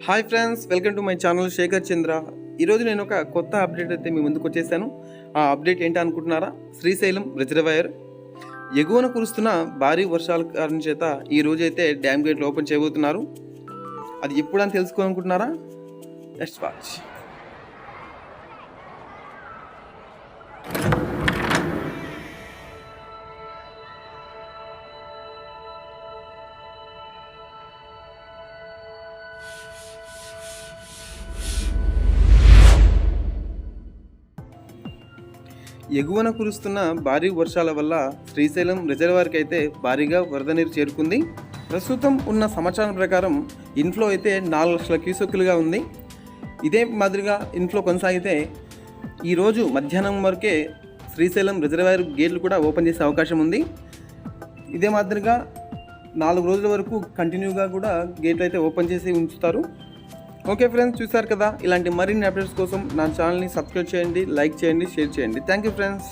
Hi friends, welcome to my channel Shekhar Chandra. ఈరోజు నేను ఒక కొత్త అప్డేట్ అయితే మీ ముందుకు వచ్చేసాను. ఆ అప్డేట్ ఏంటి అనుకుంటున్నారా? శ్రీశైలం రిజర్వాయర్ ఎగువన కురుస్తున్న భారీ వర్షాల కారణం చేత ఈ రోజు అయితే డ్యామ్ గేట్లు ఓపెన్ చేయబోతున్నారు. అది ఎప్పుడని తెలుసుకోవాలనుకుంటున్నారా? Let's watch. ఎగువన కురుస్తున్న భారీ వర్షాల వల్ల శ్రీశైలం రిజర్వాయర్కి అయితే భారీగా వరద నీరు చేరుకుంది. ప్రస్తుతం ఉన్న సమాచారం ప్రకారం ఇన్ఫ్లో అయితే 4 లక్షల క్యూసెక్కులుగా ఉంది. ఇదే మాదిరిగా ఇన్ఫ్లో కొనసాగితే ఈరోజు మధ్యాహ్నం వరకే శ్రీశైలం రిజర్వాయర్ గేట్లు కూడా ఓపెన్ చేసే అవకాశం ఉంది. ఇదే మాదిరిగా 4 రోజుల వరకు కంటిన్యూగా కూడా గేట్లు అయితే ఓపెన్ చేసి ఉంచుతారు. ఓకే ఫ్రెండ్స్, చూసారు కదా. ఇలాంటి మరిన్ని అప్డేట్స్ కోసం నా ఛానల్ని సబ్స్క్రైబ్ చేయండి, లైక్ చేయండి, షేర్ చేయండి. Thank you friends.